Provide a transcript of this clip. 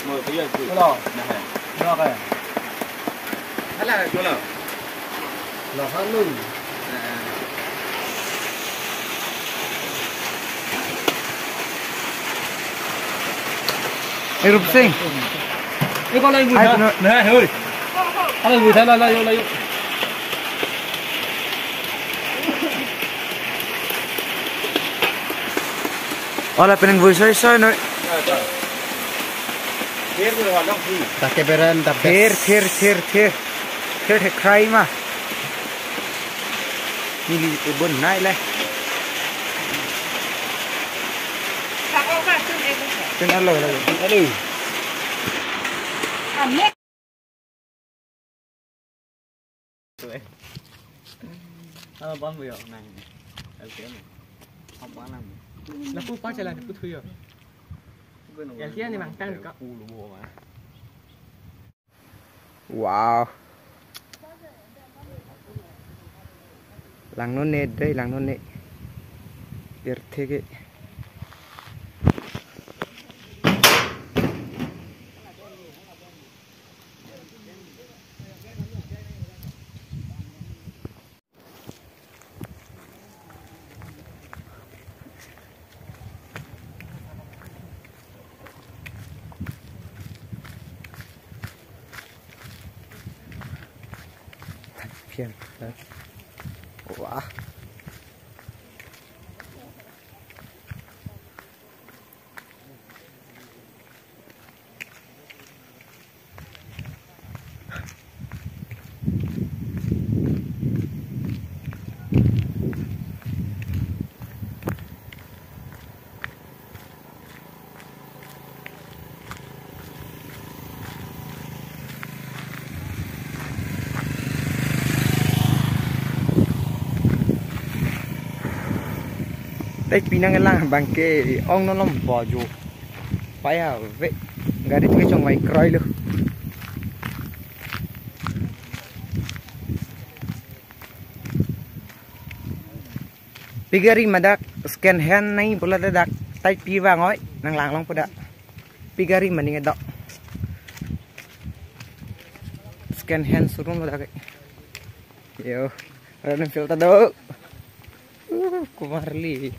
Mau pergi aku. Kalau, Nah. nak kan? Alah, kalau. Lah halu. Rup Singh. Ini kalau ibu dah. Nah, hoi. Kalau ibu dah lah, yuk. Olah pengen vui soi noi. Dia tu orang tu. Tak keberan, tak Thir khai mà. Ni di bun nai le. Tên alo là Aduh. Bom vừa này. Không bán làm. Lah pun pas jalan aku tu ya. Yang kia ni mang tang dekat. Lu buah mà. Wow. Lang nôn nè đây, lang nôn nè. Biar thế cái. Phiền đấy. Wow. Đây pinang lang bangke ong nó lom bò ju paya ve garit ke chong mai kroi lu pigari madak scan hand nai bola dak tai pi wa ngoi nang lang long pada pigari maning dok scan hand surun madak yo ada filter do kumarli